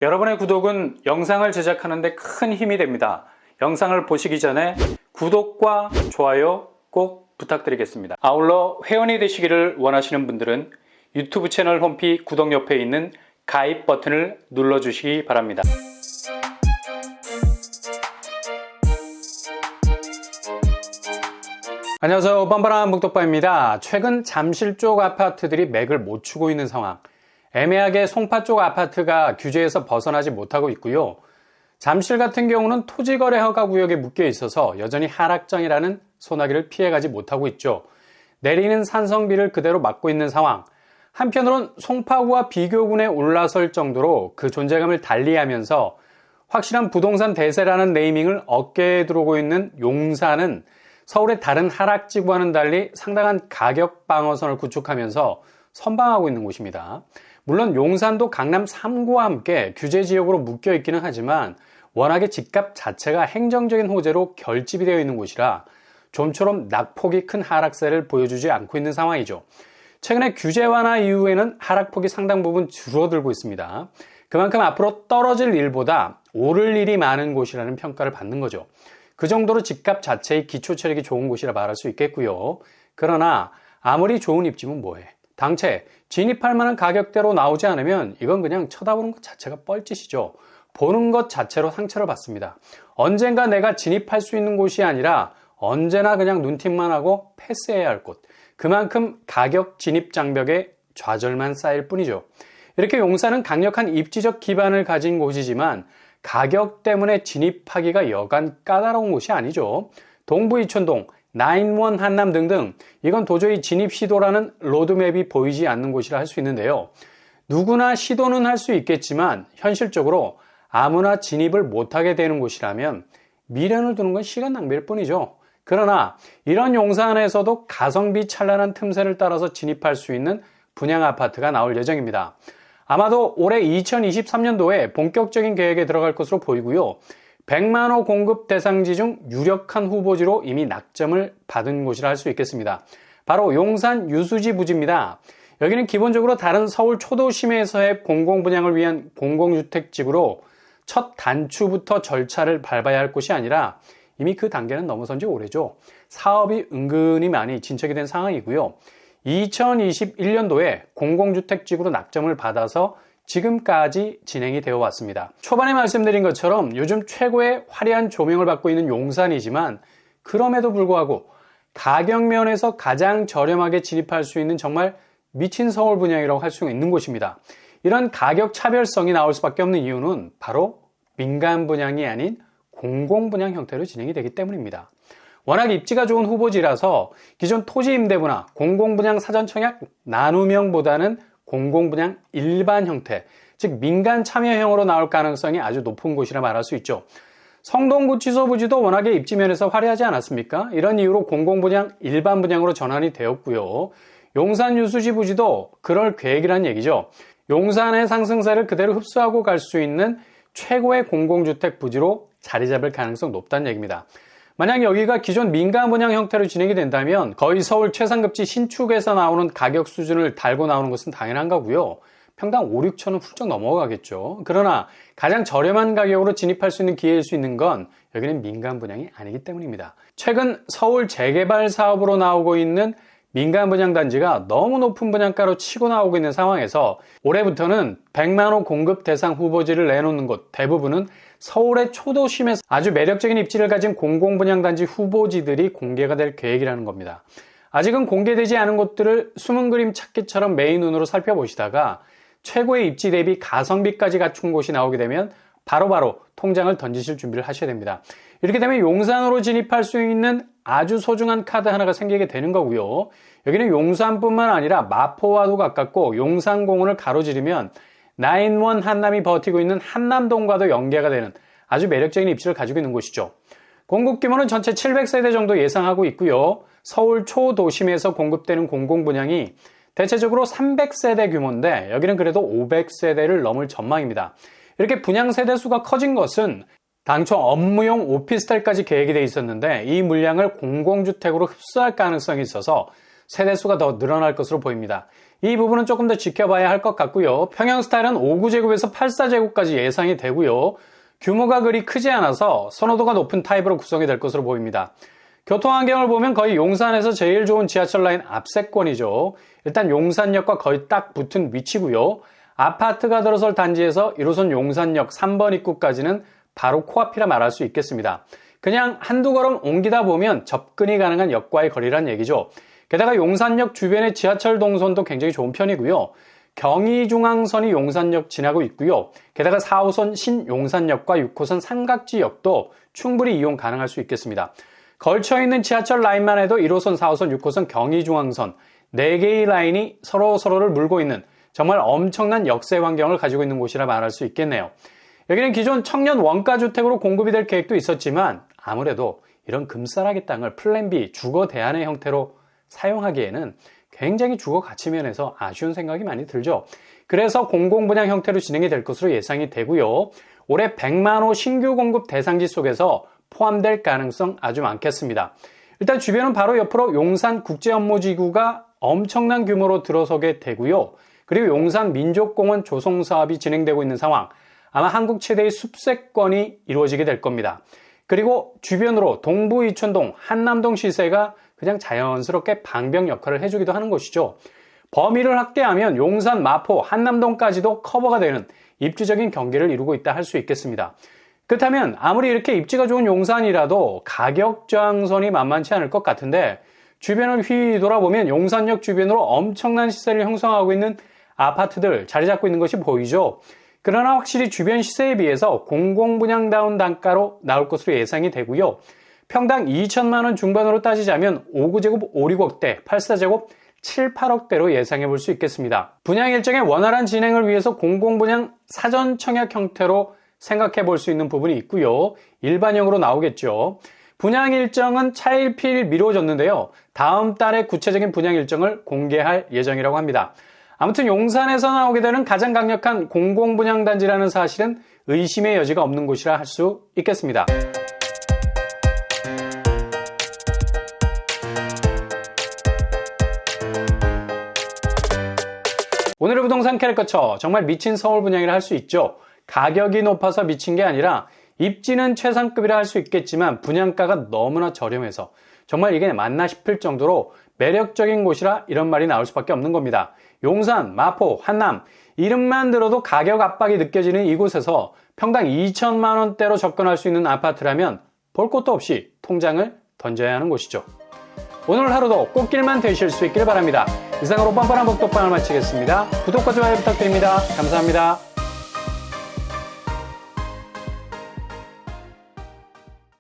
여러분의 구독은 영상을 제작하는 데 큰 힘이 됩니다. 영상을 보시기 전에 구독과 좋아요 꼭 부탁드리겠습니다. 아울러 회원이 되시기를 원하시는 분들은 유튜브 채널 홈피 구독 옆에 있는 가입 버튼을 눌러주시기 바랍니다. 안녕하세요, 뻔뻔한 묵독바입니다. 최근 잠실 쪽 아파트들이 맥을 못 추고 있는 상황, 애매하게 송파 쪽 아파트가 규제에서 벗어나지 못하고 있고요. 잠실 같은 경우는 토지거래 허가 구역에 묶여 있어서 여전히 하락장이라는 소나기를 피해가지 못하고 있죠. 내리는 산성비를 그대로 막고 있는 상황. 한편으론 송파구와 비교군에 올라설 정도로 그 존재감을 달리하면서 확실한 부동산 대세라는 네이밍을 어깨에 두르고 있는 용산은 서울의 다른 하락지구와는 달리 상당한 가격 방어선을 구축하면서 선방하고 있는 곳입니다. 물론 용산도 강남 3구와 함께 규제 지역으로 묶여 있기는 하지만 워낙에 집값 자체가 행정적인 호재로 결집이 되어 있는 곳이라 좀처럼 낙폭이 큰 하락세를 보여주지 않고 있는 상황이죠. 최근에 규제 완화 이후에는 하락폭이 상당 부분 줄어들고 있습니다. 그만큼 앞으로 떨어질 일보다 오를 일이 많은 곳이라는 평가를 받는 거죠. 그 정도로 집값 자체의 기초 체력이 좋은 곳이라 말할 수 있겠고요. 그러나 아무리 좋은 입지면 뭐해? 당최 진입할 만한 가격대로 나오지 않으면 이건 그냥 쳐다보는 것 자체가 뻘짓이죠. 보는 것 자체로 상처를 받습니다. 언젠가 내가 진입할 수 있는 곳이 아니라 언제나 그냥 눈팅만 하고 패스해야 할 곳. 그만큼 가격 진입 장벽에 좌절만 쌓일 뿐이죠. 이렇게 용산은 강력한 입지적 기반을 가진 곳이지만 가격 때문에 진입하기가 여간 까다로운 곳이 아니죠. 동부 이촌동, 나인원 한남 등등 이건 도저히 진입 시도라는 로드맵이 보이지 않는 곳이라 할 수 있는데요. 누구나 시도는 할 수 있겠지만 현실적으로 아무나 진입을 못하게 되는 곳이라면 미련을 두는 건 시간 낭비일 뿐이죠. 그러나 이런 용산에서도 가성비 찬란한 틈새를 따라서 진입할 수 있는 분양 아파트가 나올 예정입니다. 아마도 올해 2023년도에 본격적인 계획에 들어갈 것으로 보이고요. 100만호 공급 대상지 중 유력한 후보지로 이미 낙점을 받은 곳이라 할 수 있겠습니다. 바로 용산 유수지 부지입니다. 여기는 기본적으로 다른 서울 초도심에서의 공공분양을 위한 공공주택지구로 첫 단추부터 절차를 밟아야 할 곳이 아니라 이미 그 단계는 넘어선 지 오래죠. 사업이 은근히 많이 진척이 된 상황이고요. 2021년도에 공공주택지구로 낙점을 받아서 지금까지 진행이 되어 왔습니다. 초반에 말씀드린 것처럼 요즘 최고의 화려한 조명을 받고 있는 용산이지만 그럼에도 불구하고 가격 면에서 가장 저렴하게 진입할 수 있는 정말 미친 서울 분양이라고 할 수 있는 곳입니다. 이런 가격 차별성이 나올 수밖에 없는 이유는 바로 민간 분양이 아닌 공공 분양 형태로 진행이 되기 때문입니다. 워낙 입지가 좋은 후보지라서 기존 토지 임대부나 공공 분양 사전 청약 나눔형보다는 공공분양 일반 형태, 즉 민간 참여형으로 나올 가능성이 아주 높은 곳이라 말할 수 있죠. 성동구치소 부지도 워낙에 입지면에서 화려하지 않았습니까? 이런 이유로 공공분양 일반 분양으로 전환이 되었고요. 용산 유수지 부지도 그럴 계획이란 얘기죠. 용산의 상승세를 그대로 흡수하고 갈 수 있는 최고의 공공주택 부지로 자리 잡을 가능성 높다는 얘기입니다. 만약 여기가 기존 민간 분양 형태로 진행이 된다면 거의 서울 최상급지 신축에서 나오는 가격 수준을 달고 나오는 것은 당연한 거고요. 평당 5, 6천 원 훌쩍 넘어가겠죠. 그러나 가장 저렴한 가격으로 진입할 수 있는 기회일 수 있는 건 여기는 민간 분양이 아니기 때문입니다. 최근 서울 재개발 사업으로 나오고 있는 민간 분양 단지가 너무 높은 분양가로 치고 나오고 있는 상황에서 올해부터는 100만 호 공급 대상 후보지를 내놓는 곳 대부분은 서울의 초도심에서 아주 매력적인 입지를 가진 공공분양단지 후보지들이 공개가 될 계획이라는 겁니다. 아직은 공개되지 않은 곳들을 숨은 그림 찾기처럼 메인 눈으로 살펴보시다가 최고의 입지 대비 가성비까지 갖춘 곳이 나오게 되면 바로바로 통장을 던지실 준비를 하셔야 됩니다. 이렇게 되면 용산으로 진입할 수 있는 아주 소중한 카드 하나가 생기게 되는 거고요. 여기는 용산뿐만 아니라 마포와도 가깝고 용산공원을 가로지르면 나인원 한남이 버티고 있는 한남동과도 연계가 되는 아주 매력적인 입지를 가지고 있는 곳이죠. 공급 규모는 전체 700세대 정도 예상하고 있고요. 서울 초도심에서 공급되는 공공분양이 대체적으로 300세대 규모인데 여기는 그래도 500세대를 넘을 전망입니다. 이렇게 분양 세대 수가 커진 것은 당초 업무용 오피스텔까지 계획이 돼 있었는데 이 물량을 공공주택으로 흡수할 가능성이 있어서 세대수가 더 늘어날 것으로 보입니다. 이 부분은 조금 더 지켜봐야 할 것 같고요. 평형 스타일은 5구제곱에서 8사제곱까지 예상이 되고요. 규모가 그리 크지 않아서 선호도가 높은 타입으로 구성이 될 것으로 보입니다. 교통환경을 보면 거의 용산에서 제일 좋은 지하철 라인 앞세권이죠. 일단 용산역과 거의 딱 붙은 위치고요. 아파트가 들어설 단지에서 1호선 용산역 3번 입구까지는 바로 코앞이라 말할 수 있겠습니다. 그냥 한두 걸음 옮기다 보면 접근이 가능한 역과의 거리란 얘기죠. 게다가 용산역 주변의 지하철 동선도 굉장히 좋은 편이고요. 경의중앙선이 용산역 지나고 있고요. 게다가 4호선 신용산역과 6호선 삼각지역도 충분히 이용 가능할 수 있겠습니다. 걸쳐있는 지하철 라인만 해도 1호선, 4호선, 6호선, 경의중앙선 4개의 라인이 서로를 물고 있는 정말 엄청난 역세 환경을 가지고 있는 곳이라 말할 수 있겠네요. 여기는 기존 청년 원가주택으로 공급이 될 계획도 있었지만 아무래도 이런 금싸라기 땅을 플랜 B 주거 대안의 형태로 사용하기에는 굉장히 주거 가치 면에서 아쉬운 생각이 많이 들죠. 그래서 공공분양 형태로 진행이 될 것으로 예상이 되고요. 올해 100만 호 신규 공급 대상지 속에서 포함될 가능성 아주 많겠습니다. 일단 주변은 바로 옆으로 용산국제업무지구가 엄청난 규모로 들어서게 되고요. 그리고 용산 민족공원 조성 사업이 진행되고 있는 상황, 아마 한국 최대의 숲세권이 이루어지게 될 겁니다. 그리고 주변으로 동부 이촌동, 한남동 시세가 그냥 자연스럽게 방벽 역할을 해주기도 하는 것이죠. 범위를 확대하면 용산, 마포, 한남동까지도 커버가 되는 입지적인 경계를 이루고 있다 할 수 있겠습니다. 그렇다면 아무리 이렇게 입지가 좋은 용산이라도 가격 저항선이 만만치 않을 것 같은데 주변을 휘 돌아보면 용산역 주변으로 엄청난 시세를 형성하고 있는 아파트들 자리 잡고 있는 것이 보이죠. 그러나 확실히 주변 시세에 비해서 공공분양다운 단가로 나올 것으로 예상이 되고요. 평당 2천만 원 중반으로 따지자면 5구제곱 5, 6억대, 8사제곱 7, 8억대로 예상해 볼 수 있겠습니다. 분양 일정의 원활한 진행을 위해서 공공분양 사전 청약 형태로 생각해 볼 수 있는 부분이 있고요. 일반형으로 나오겠죠. 분양 일정은 차일피일 미뤄졌는데요. 다음 달에 구체적인 분양 일정을 공개할 예정이라고 합니다. 아무튼 용산에서 나오게 되는 가장 강력한 공공분양단지라는 사실은 의심의 여지가 없는 곳이라 할 수 있겠습니다. 오늘의 부동산 캐릭터처 정말 미친 서울 분양이라 할 수 있죠. 가격이 높아서 미친 게 아니라 입지는 최상급이라 할 수 있겠지만 분양가가 너무나 저렴해서 정말 이게 맞나 싶을 정도로 매력적인 곳이라 이런 말이 나올 수밖에 없는 겁니다. 용산, 마포, 한남 이름만 들어도 가격 압박이 느껴지는 이곳에서 평당 2천만 원대로 접근할 수 있는 아파트라면 볼 것도 없이 통장을 던져야 하는 곳이죠. 오늘 하루도 꽃길만 되실 수 있길 바랍니다. 이상으로 뻔뻔한 복덕방을 마치겠습니다. 구독과 좋아요 부탁드립니다. 감사합니다.